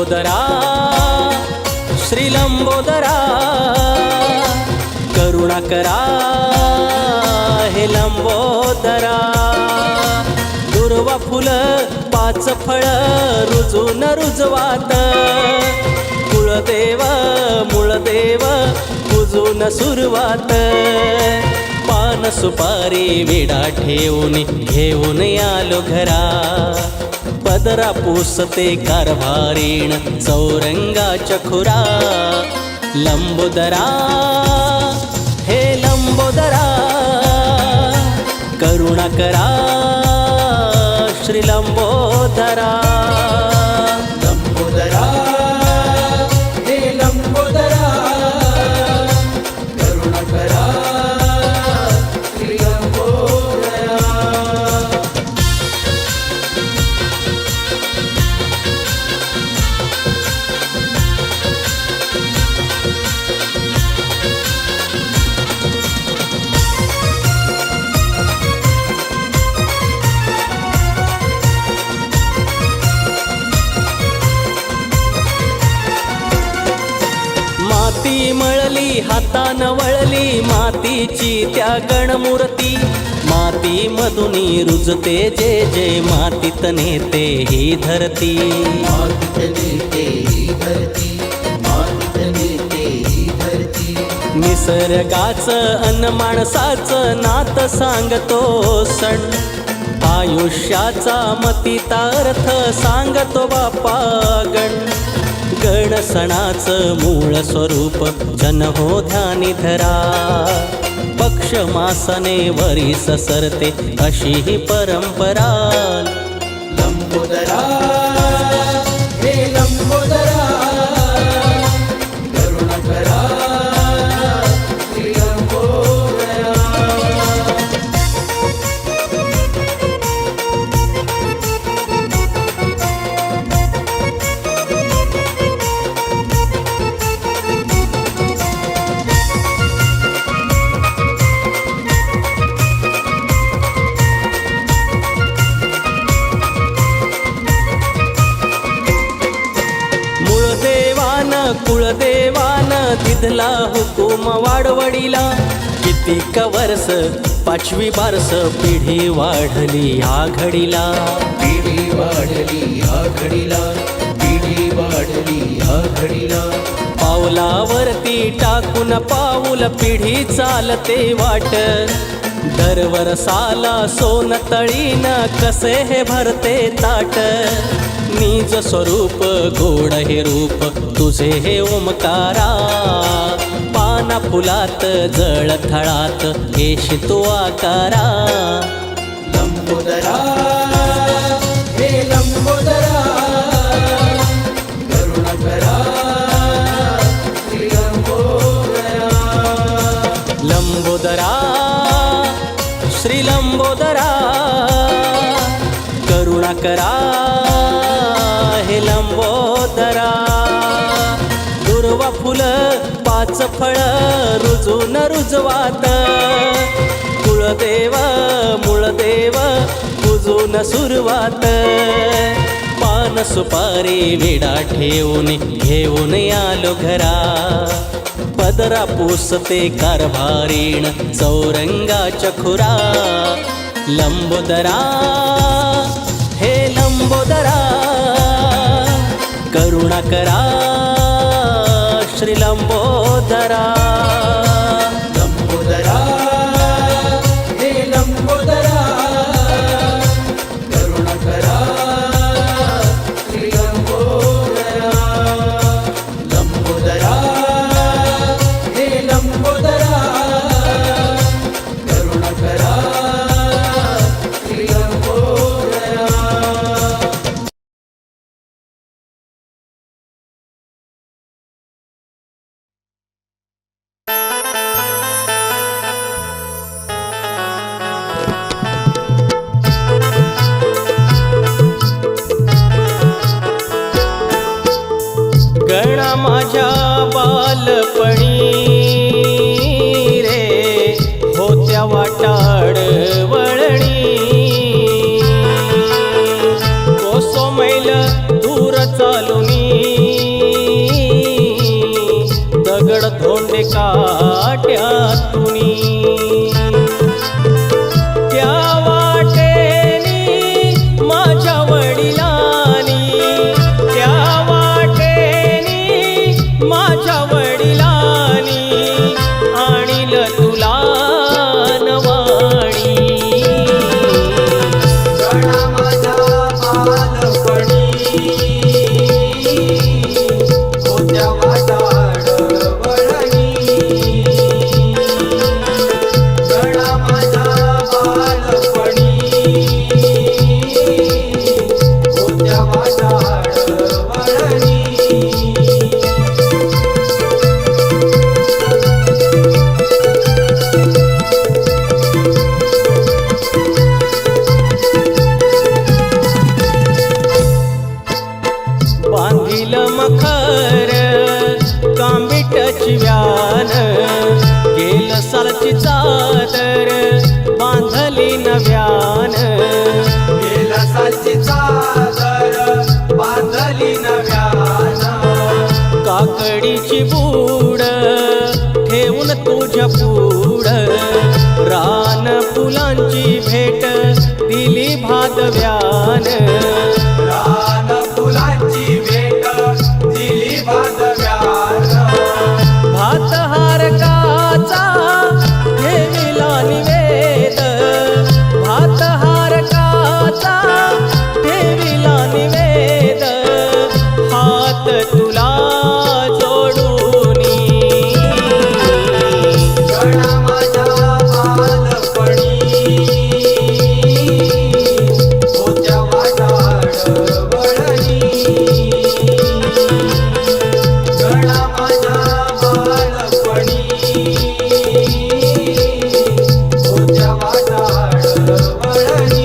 लंबोदरा श्री लंबोदरा करुणा करा हे लंबोदरा दुर्वा फुल पाच फळ रुजून रुजवात कुळदेव मूळदेव पूजून सुरुवात पान सुपारी विडा ठेवून घेऊन आलो घरा पदरा पुसते कारभारीण चौरंगाच्या खुरा लंबोदरा हे लंबोदरा करुणा करा श्री लंबोदरा लंबोदरा हे लंबोदरा करुणा करा श्री लंबोदरा माती मळली हातान वळली मातीची त्या गणमूर्ती माती मधुनी रुजते जे जे मातीत नेते ही धरती मातीत नेते ही धरती मातीत नेते ही धरती निसर्गाचं अन माणसाचं नात सांगतो सण आयुष्याचा मतितार्थ सांगतो बापा गण सणाचं मूळ स्वरूप जन हो ध्यानी धरा पक्ष मासाने वरीस सरते अशी ही परंपरा लंबोदरा हे लंबोदरा करुणा करा श्री लंबोदरा कुळदेवान दिधला हुकूम वाडवडीला कितीक वर्ष पाचवी बारस पिढी वाढली ह्या घडीला पिढी वाढली ह्या घडीला पिढी वाढली ह्या घडीला पावलावरती टाकून पाऊल पिढी चालते वाट दरवर साला सोन तळीन कसे हे भरते ताट निज स्वरूप गोड हे रूप तुझे हे ओमकारा पाना फुलात जळ थळात येश तो आकारा लंबोदरा हे लंबोदरा करुणा करा श्री लंबोदरा लंबोदरा श्री लंबोदरा करुणा करा हे लंबोदरा दुर्वा फुल पाच फळ रुजून रुजवात कुळदेव मूळदेव पूजून सुरुवात पान सुपारी विडा ठेवून घेऊन आलो घरा पदरा पुसते कारभारीण चौरंगाच्या खुरा लंबोदरा हे लंबोदरा करुणा करा श्री लंबोदरा लंबोदरा हे लंबोदरा करुणा करा श्री लंबोदरा लंबोदरा हे लंबोदरा करुणा करा श्री लंबोदरा गणा माझ्या बालपणी रे होत्या वाटाड वळणी कोसो मैल दूर चालुनी काट्यातुनी त्या वाटेनी माझ्या वडिलांनी त्या वाटेनी माझ्या वडिलांनी आणिल तुला नवाणी गणा माझा बालपणी होत्या वाटाड वळणी गणा माझा बालपणी होत्या वाटाड वळणी बांधिल मखर कांबिटची व्यान केलं सालची चादर बांधली नव्यान गेला साची चादर बांधली नव्यान काकडीची बूड ठेवून तुझ्या पुढ रान फुलांची भेट दिली भादव्यान रान फुलांची भेट दिली बांधव्यान भात हारकाचा ठेविला निवेद भात हारकाचा ठेविला निवेद हात तुला जोडूनी गणा माझा बालपणी होत्या वाटाड वळणी गणा माझा बालपणी होत्या वाटाड वळणी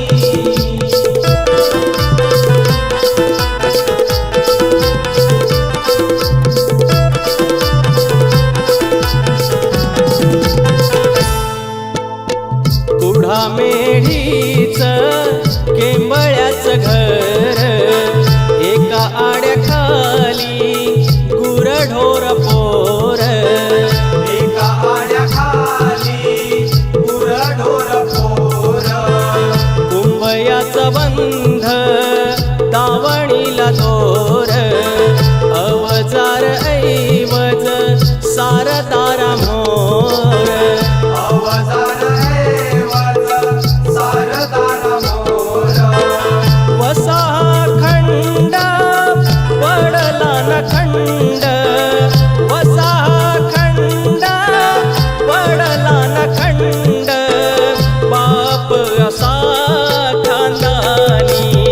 कुढा मेढीच केंबळ्याचं घर एका आड्याखाली गुरढोर पोर एका आड्याखाली गुरढोर पोर कुंभयाचा बंध दावणीला दोर अवजार ऐवज सारदारा मोर अवजार ऐवज सारदारा मोर वसा खंड पडला न खंड वसा खंड पडला न खंड बाप असा खानदानी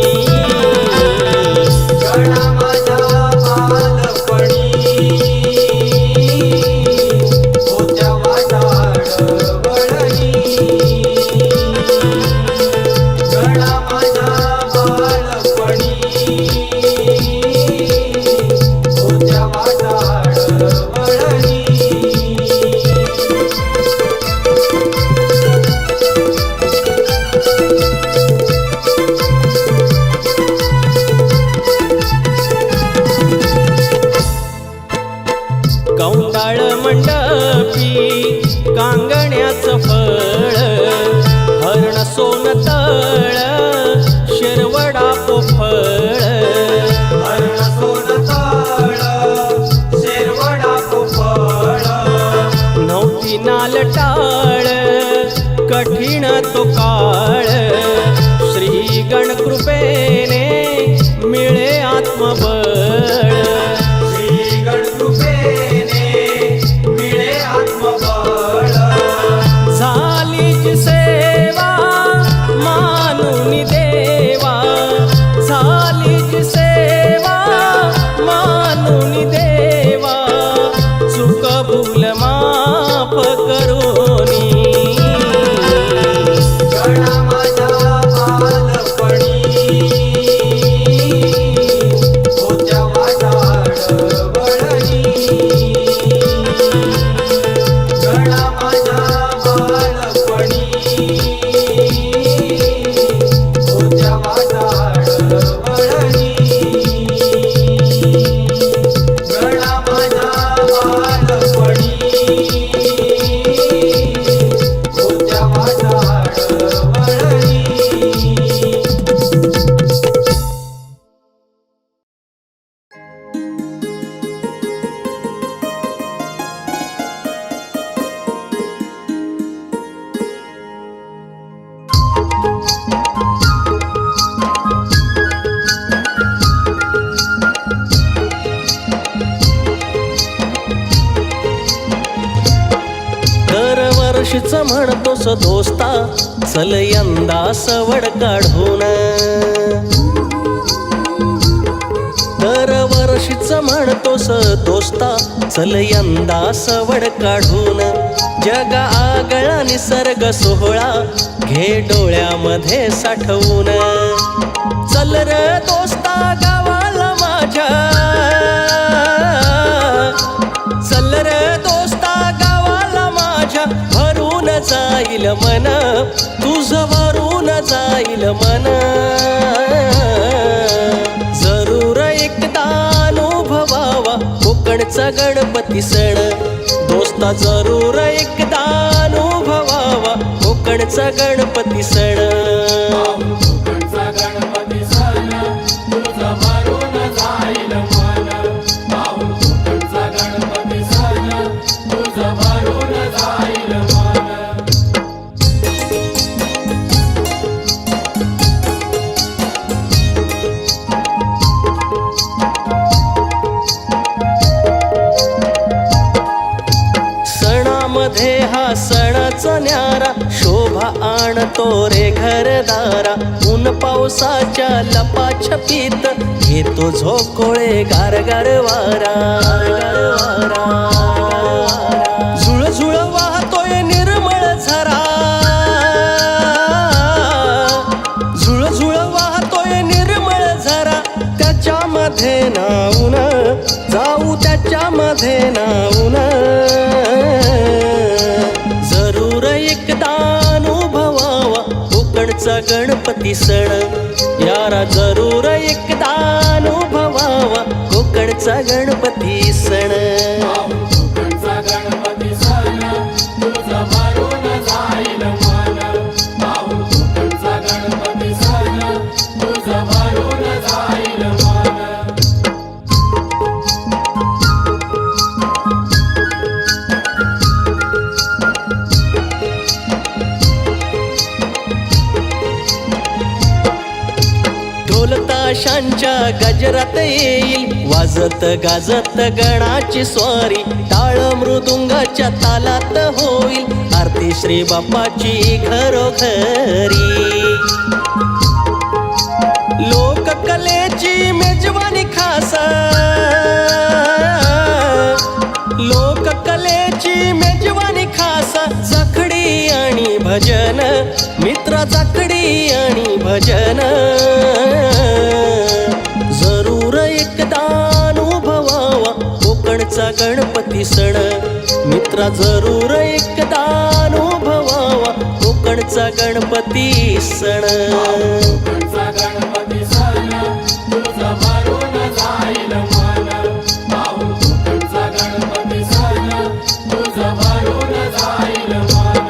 गणा माझा बालपणी होत्या वाटाड वळणी गणा माझा बालपणी होत्या वाटाड वळणी कौंडाळ मंडपी कांगण्याचं फळ हरण सोन तळ शिरवडा पोफळ हरण सोन तळ शेरवडा पोफळ नव्हती नाल टाळ कठीण तो काळ श्री गणकृपेने मिळे आत्मबळ श्री गणकृपेने मिळे आत्मबळ झालीच सेवा मानून देवा झालीच सेवा मानून देवा चूक भूल माफ करोनी गणा माझा बालपणी होत्या वाटाड वळणी गणा माझा बालपणी होत्या वाटाड वळणी गणा माझा बालपणी म्हणतोस दोस्ता, चल यंदा सवड काढून. दरवर्षीच म्हणतोस दोस्ता, चल यंदा सवड काढून. जग आगळा निसर्ग सोहळा, घे डोळ्यामध्ये साठवून. चल र दोस्ता गावाला माझ्या, चल र दोस्ता गावाला माझ्या, भरून जाईल मन, तुझं भरून जाईल मन. जरूर एकदा अनुभवावा कोकणचा गणपती सण, दोस्ता जरूर एकदा अनुभवावा कोकणचा गणपती सण. कोकणचा गणपती सण, तुझं भरून जाईल मन. कोकणचा गणपती सण, तुझं भरून जाईल मन. सणामध्ये हा सणाचा न्यारा, शोभा आणतो रे घरदारा. ऊन पावसाच्या लपाछपीत घेतो झोकोळे गारगार वारा. झुळझुळ वाहतोय निर्मळ झरा, झुळझुळ वाहतोय निर्मळ झरा. त्याच्यामध्ये नाऊन जाऊ, त्याच्यामध्ये नाऊन. जरूर एकदा अनुभवावा कोकणचा गणपती सण, यारा जरूर एकदा अनुभवावा कोकणचा गणपती सण. कोकणचा गणपती सण, तुझं भरून जाईल मन. कोकणचा गणपती सण, तुझं भरून जाईल मन. ढोल ताशांच्या गजरात येईल, वाजत गाजत गणाची स्वारी. टाळ मृदुंगाच्या तालात होईल आरती श्री बाप्पाची घरोघरी. लोककलेची मेजवानी खास, लोककलेची मेजवानी खास. जाखडी आणि भजन मित्र, जाखडी आणि भजन. जरूर एकदा अनुभवावा कोकणचा गणपती सण, मित्रा जरूर एकदा अनुभवावा कोकणचा गणपती सण. कोकणचा गणपती सण, तुझं भरून जाईल मन. कोकणचा गणपती सण, तुझं भरून जाईल मन.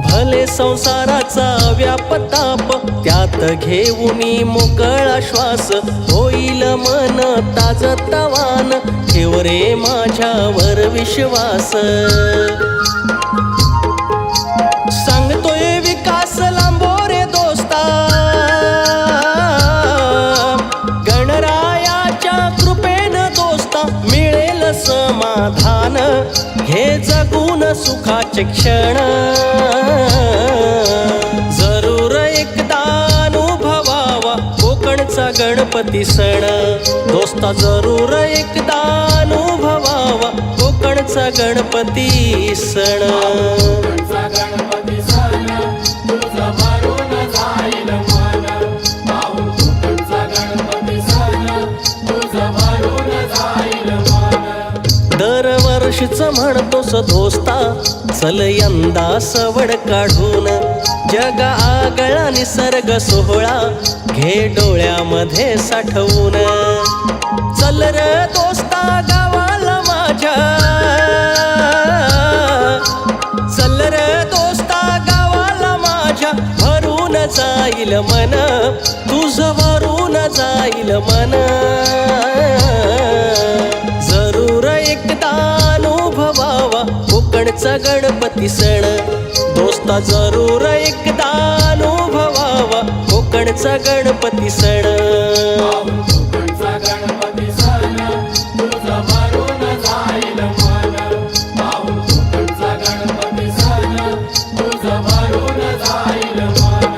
भले संसाराचा व्यापताप, त्यात घेऊनी मोकळा श्वास. होईल मन ताजतवान, ठेव रे माझ्यावर विश्वास. सांगतोय विकास लांबोरे दोस्ता, गणरायाच्या कृपेनं दोस्ता मिळेल समाधान. हे जगून सुखाचे क्षण, जरूर एकदा अनुभवावा कोकणचा गणपती सण, दोस्ता जरूर एकदा अनुभवावा कोकणचा गणपती सण. कोकणचा गणपती सण, तुझं भरून जाईल मन. कोकणचा गणपती सण, तुझं भरून जाईल मन. दरवर्षीच म्हणतोस दोस्ता, चल यंदा सवड काढून. जग आगळा निसर्ग सोहळा, घे डोळ्यामध्ये साठवून. चल र दोस्ता गावाला माझ्या, चल र दोस्ता गावाला माझ्या. भरून जाईल मन, तुझं भरून जाईल मन. जरूर एकदा अनुभवावा कोकणचा गणपती सण, दोस्ता जरूर एकदा अनुभव कोकणचा गणपती सण पाहून कोकणचा गणपती सण तुझं भरून जाईल मन पाहून कोकणचा गणपती सण तुझं भरून जाईल मन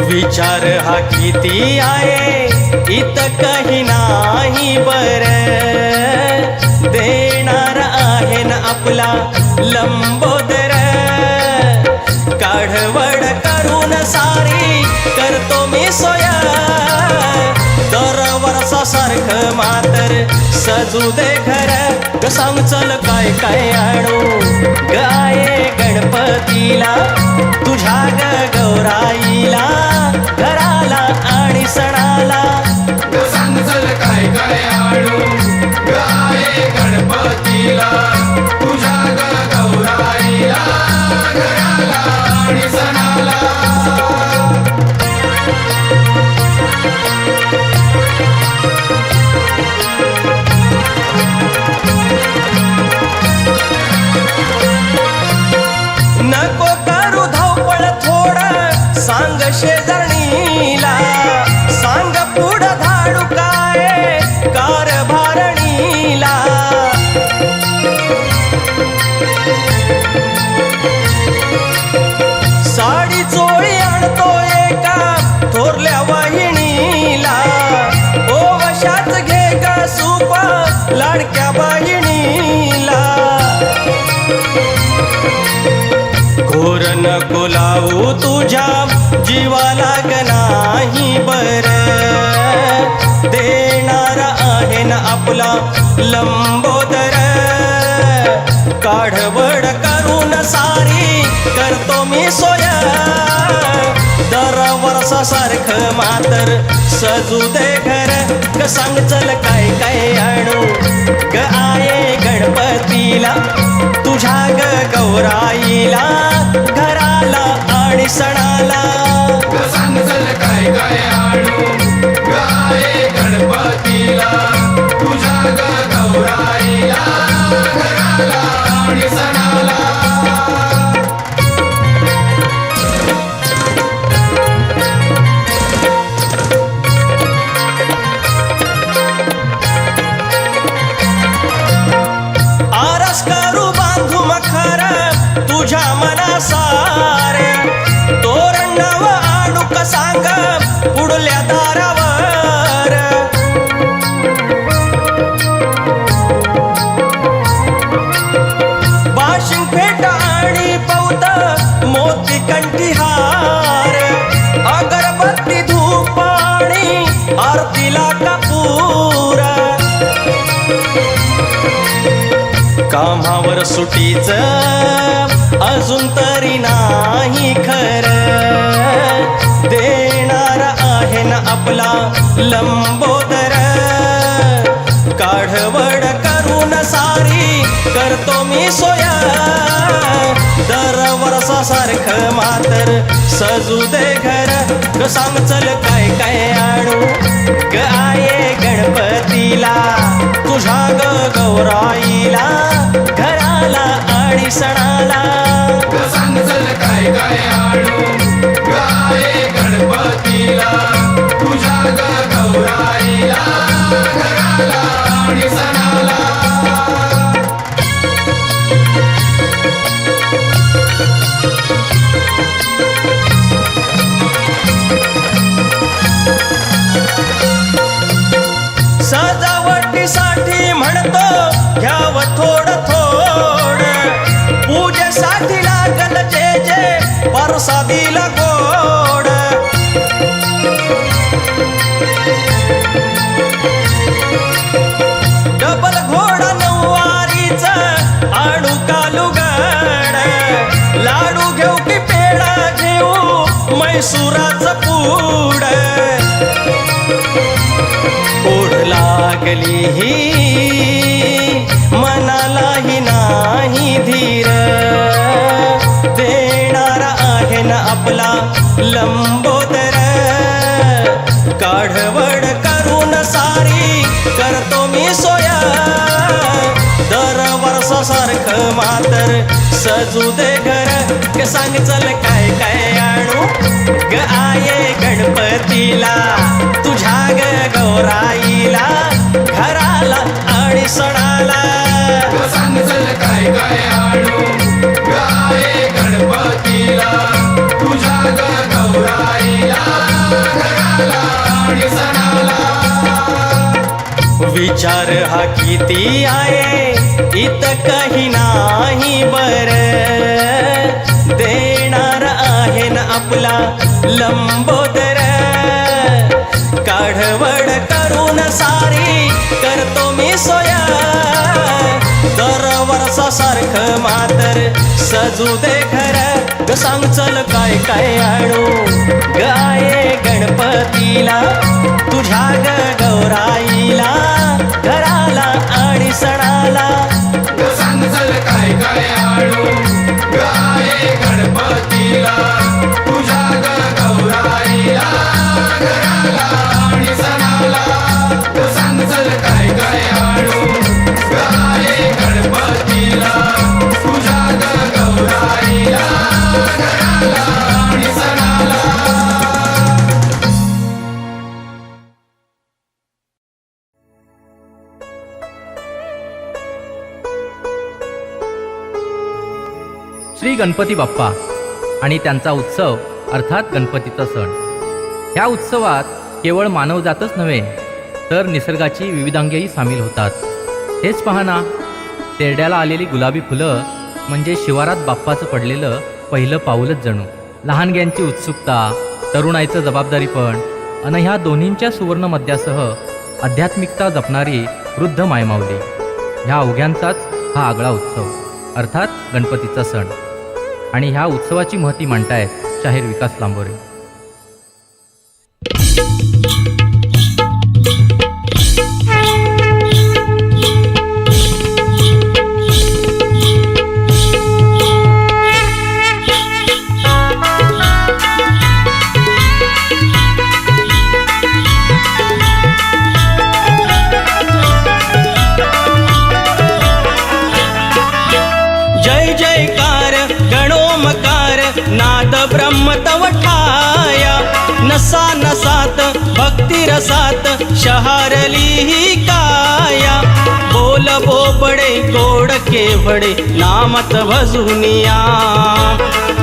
विचार हा किती आहे इत काही नाही बर देणार आहे ना आपला लंबोदर काढवड करून सारी करतो मी सोया दर वर्षासारखं मातर सजू दे घर ग सांग चल काय काय आणू गाये गणपतीला तुझ्या ग गौराईला घराला आणि सणाला सांग चल काय काय आणू गाये गणपतीला तुझ्या गौराईला घराला आणि सणाला नको करू धावपळ थोडं सांग शेजारणीला सांग पुढं धाडू काय कारभारणीला साडी चोळी आणतो एका थोरल्या वाहिनीला ओ वशाच घे का सूप लाडक्या बहिणीला घोर नको लावू तुझ्या जीवाला ग नाही बर देणार आहे ना आपला लंबोदर काढवड करून सारी करतो मी सोया दर वर्षासारखं मातर सजू दे घर ग सांग चल काय काय आणू ग आहे गणपतीला तुझ्या ग गौराईला घराला आणि सणाला सांग चल काय काय आणू गाये गणपतीला तुझ्या गौराईला घराला आणि सणाला आरस करू बांधू मखर तुझ्या मनासार तोरण नव आणू का सांग पुढल्या दारावर बाशिंग फेट आणि पौत मोती कंठीहार अगरबत्ती धूप आणि आरतीला कपूर कामावर सुटीच अजून तरी नाही खरं देणार आहे ना आपला लंबोदर काढवड करून सारी करतो मी सोया दर वर्षासारखं मातर सजू दे घर ग सांग चल काय काय आणू ग आहे गणपतीला तुझ्या ग गौराईला घराला आणि सणाला सांग चल काय काय आणू गाये गणपतीला तुझ्या गौराईला घराला आणि सणाला सजावटीसाठी म्हणतो घ्याव थोडं थोडं पूजेसाठी लागल जे जे परसादीला गोड डबल घोडा नऊवारीचा आणू कालुगड लाडू घेऊ की पेढा घेऊ मैसुराचं पूड ओढ लागली ही मनालाही नाही धीर आपला लंबोदर काढवड करून सारी करतो मी सोया दर वर्षासारखं मातर सजू दे घर ग सांग चल काय काय आणू ग आये गणपतीला तुझ्या ग गौराईला घराला आणि सणाला ग सांग चल काय काय आणू गाये गणपतीला तुझ्या ग गौराईला घराला आणि सणाला विचार हा किती आहे इत काही नाही बर देणार आहे ना आपला लंबोदर काढवड करून सारी करतो मी सोया दर वर्षासारखं मातर सजू दे घर ग सांग चल काय काय आणू गाये गणपतीला तुझ्या ग गौराईला घराला आणि सणाला ग सांग चल काय काय आणू गाये गणपतीला तुझ्या ग गौराईला घराला आणि सणाला ग सांग चल काय काय आणू गाये गणपतीला तुझ्या ग गौराईला घराला आणि सणाला श्री गणपती बाप्पा आणि त्यांचा उत्सव अर्थात गणपतीचा सण. ह्या उत्सवात केवळ मानवजातच नव्हे तर निसर्गाची विविधांगेही सामील होतात. हेच पहा ना, तेरड्याला आलेली गुलाबी फुलं म्हणजे शिवारात बाप्पाचं पडलेलं पहिलं पाऊलच जणू. लहानग्यांची उत्सुकता, तरुणाईचं जबाबदारीपण आणि ह्या दोन्हींच्या सुवर्ण मध्यासह आध्यात्मिकता जपणारी वृद्ध मायमाऊली, ह्या अवघ्यांचाच हा आगळा उत्सव अर्थात गणपतीचा सण. आणि ह्या उत्सवाची महती मांडतायत शाहीर विकास लांबोरे. जय जयकार गणोमकार नाद ब्रह्म तव ठाया नसा नसात भक्ती रसात शहारली ही काया बोल बोबडे गोड केवडे नामत भजुनिया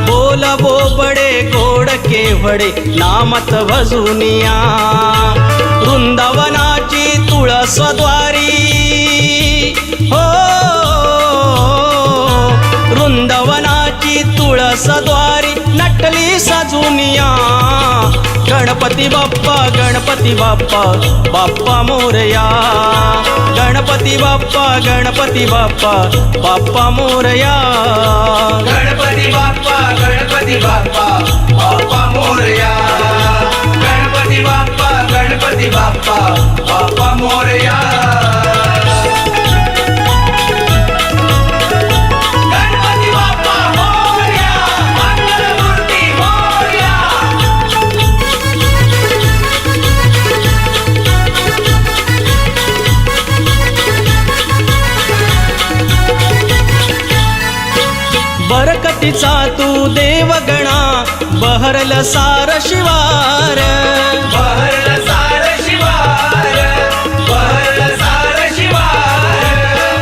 बोल बोबडे गोड केवडे नामत भजुनिया वृंदावनाची तुळसद्वारी हो वृंदावनाची तुळसद्वारी नटली सजुनिया गणपती बाप्पा बाप्पा मोरया गणपती बाप्पा बाप्पा मोरया गणपती बाप्पा बाप्पा मोरया गणपती बाप्पा बाप्पा मोरया गणपती बाप्पा मोरया मंगलमूर्ती मोरया बरकतीचा तू देवगणा बहरल सार शिवार बहरल सार शिवार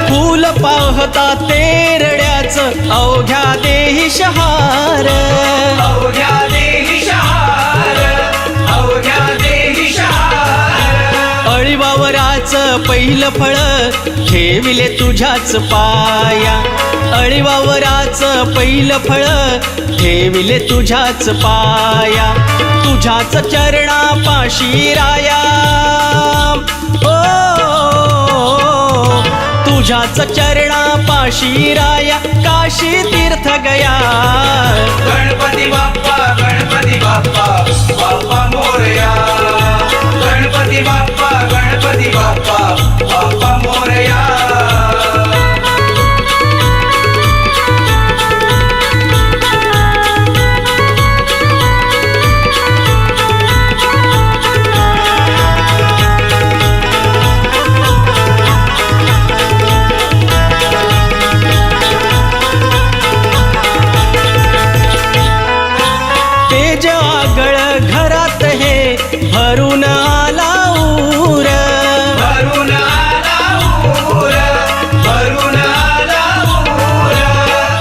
फूल पाहता तेरड्याचं अवघ्या देही शहार अवघ्या देही शहार अळीवावराचं पहिलं फळ ठेविले तुझ्याच पाया अळीवावराचं पहिलं फळ ठेविले तुझ्याच पाया तुझ्याच चरणापाशी राया ओ तुझ्याच चरणापाशी राया काशी तीर्थ गया गणपती बाप्पा बाप्पा मोरया गणपती बाप्पा बाप्पा मोरया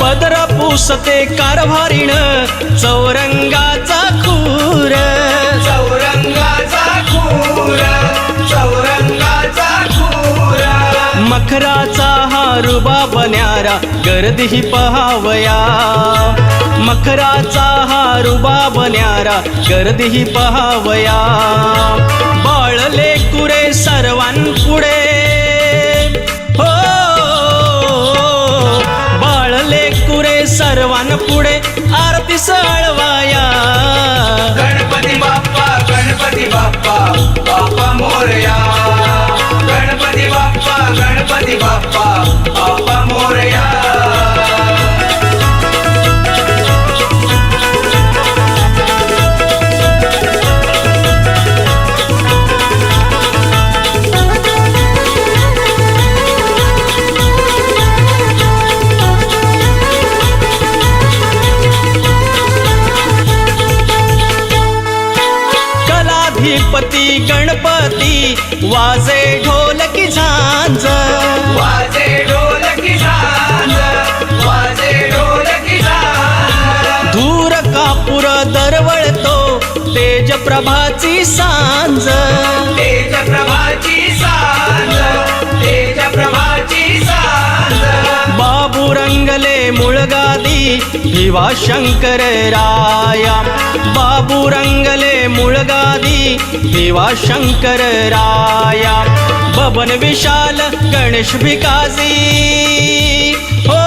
पदरा पुसते कारभारीण चौरंगाचा खूर चौरंगाचा खूर चौरंगाचा खूर मखराचा हा रुबा बन्यारा गर्दी पहावया मखराचा हा रुबा बन्यारा गर्दी पहावया बाळले कुरे सर्वांपुढे हो बाळले कुरे सर्वांपुढे आरती सळवाया गणपती बाप्पा बाप्पा मोरया गणपती बाप्पा बाप्पा मोरया कलाधिपती गणपती वाजे ढोलकी झांज वाजे ढोलकी झांज वाजे ढोलकी झांज धूर कापूर दरवळतो तेज प्रभाची सांज तेज प्रभाची सांज तेज प्रभाची सांज बाबू रंगले मुळगादी भिवा शंकर राया बाबू रंगले मुळगादी भिवा शंकर राया बबन विशाल गणेश भिकाजी हो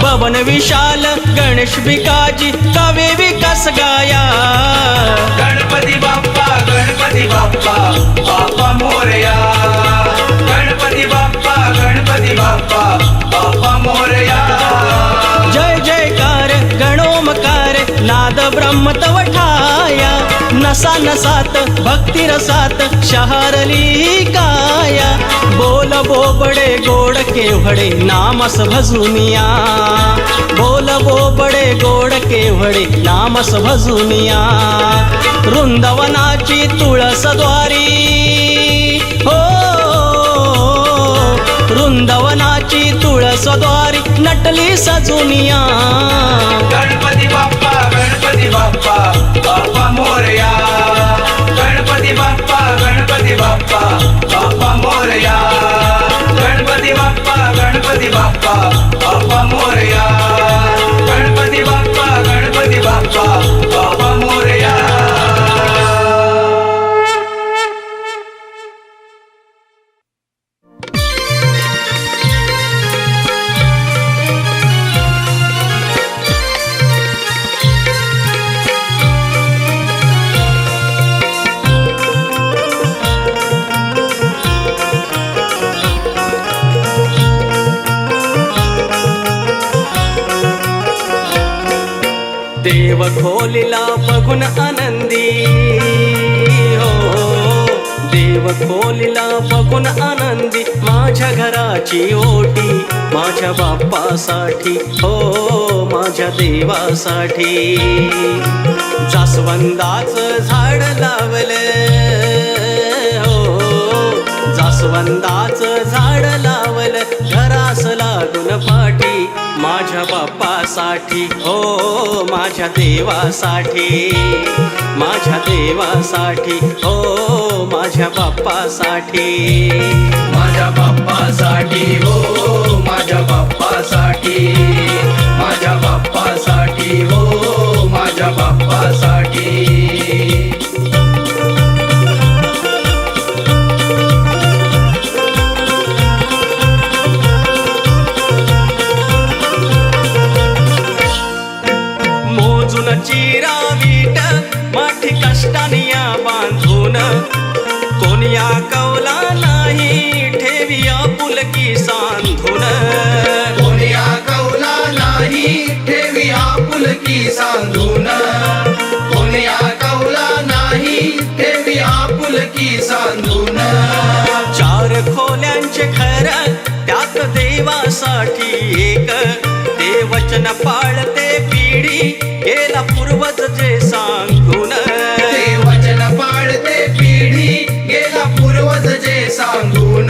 बबन विशाल गणेश भिकाजी कावे विकास गाया गणपती बाप्पा बाप्पा मोरया गणपती बाप्पा बाप्पा मोरया जय जयकार गणोमकार नाद ब्रह्म तव ठाया नसा नसात भक्ती रसात शहारली काया बोल बोबडे गोड केव्हडे नामस भजुनिया बोल बोबडे गोड केव्हडे नामस भजुनिया वृंदावनाची तुळसद्वारी हो वृंदावनाची तुळसद्वारी नटली सजुनिया गणपती बाप्पा बाप्पा मोरया गणपती बाप्पा बाप्पा मोरया गणपती बाप्पा बाप्पा मोरया गणपती बाप्पा बाप्पा मोरया देव खोलीला बघून आनंदी हो देव खोलीला बघून आनंदी माझ्या घराची ओटी माझ्या बाप्पासाठी हो माझ्या देवासाठी जास्वंदाचं झाड लावलं हो जास्वंदाचं झाड लावलं घरास लागून पाठी माझ्या बाप्पासाठी हो माझ्या देवासाठी माझ्या देवासाठी हो माझ्या बाप्पासाठी माझ्या बाप्पासाठी हो माझ्या बाप्पासाठी माझ्या बाप्पासाठी हो माझ्या बाप्पासाठी चिरा वीट माठी कष्टानिया बांधून कोणया कौला नाही ठेविया पुलकी सांधून कोणया कौला नाही ठेविया पुलकी सांधून कोणया कौला नाही ठेविया पुलकी सांधून चार खोल्यांचे घर त्यात देवासाठी एक ते वचन पाळते पिढी गेला पूर्वज जे सांगून ते वचन पाळते पिढी गेला पूर्वज जे सांगून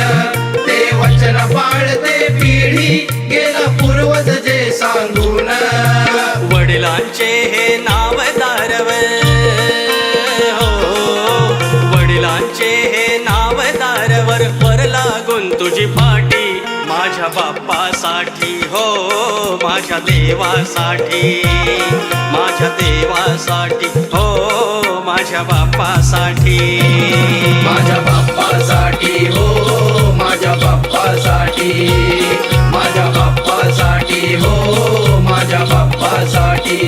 ते वचन पाळते पिढी गेला गेला पूर्वज जे सांगून. वडिलांचे हे नाव दारवर हो, वडिलांचे हे नाव दारवर वर लागून तुझी पाठी माझ्या बाप्पासाठी हो, माझ्या देवासाठी, माझ्या देवासाठी हो, माझ्या बाप्पासाठी, माझ्या बाप्पासाठी हो, माझ्या बाप्पासाठी, माझ्या बाप्पासाठी हो, माझ्या बाप्पासाठी.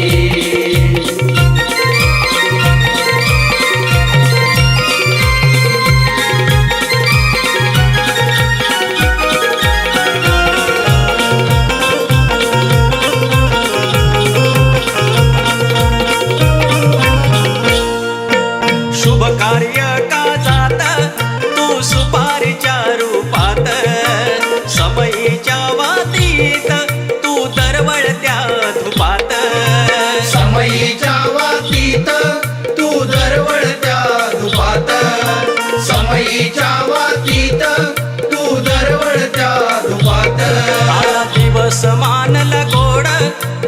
शुभ कार्य का जात तू सुपारीच्या रूपात, समयीच्या वातीत तू दरवळत्या धुपात, समयीच्या वातीत तू दरवळत्या धुपात, समयीच्या वातीत तू दरवळत्या धुपात. काळा दिवस मानला गोड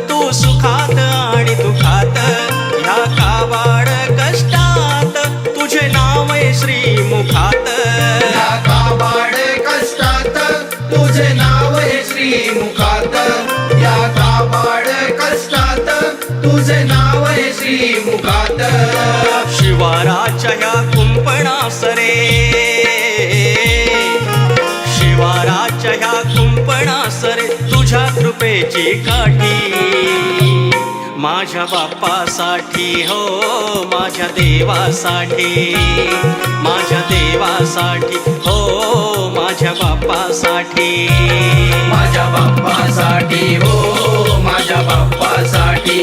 तू सुखात आणि दुखात, ह्या काबाड कष्टात तुझे नाव आहे श्रीमुखात, या काबाड कष्टात तुझे नाव आहे श्रीमुखात, या काबाड कष्टात तुझे नाव आहे श्रीमुखात. शिवाराच्या ह्या कुंपणास रे, शिवाराच्या ह्या कुंपणास रे तुझ्या कृपेची काठी, माझ्या बाप्पासाठी हो, माझ्या देवासाठी, माझ्या देवासाठी हो, माझ्या बाप्पासाठी, माझ्या बाप्पासाठी हो, माझ्या बाप्पासाठी,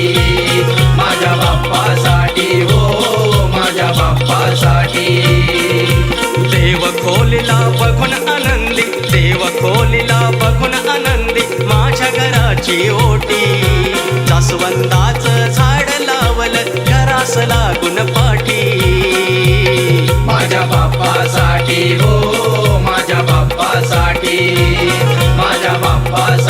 माझ्या बाप्पासाठी हो, माझ्या बाप्पासाठी. देव खोलीला बघून आनंदी, देव खोलीला बघून आनंदी माझ्या घराची ओटी, जास्वंदाचं झाड लावलं घरास लागून पाठी, माझ्या बाप्पासाठी हो, माझ्या बाप्पासाठी, माझ्या बाप्पासाठी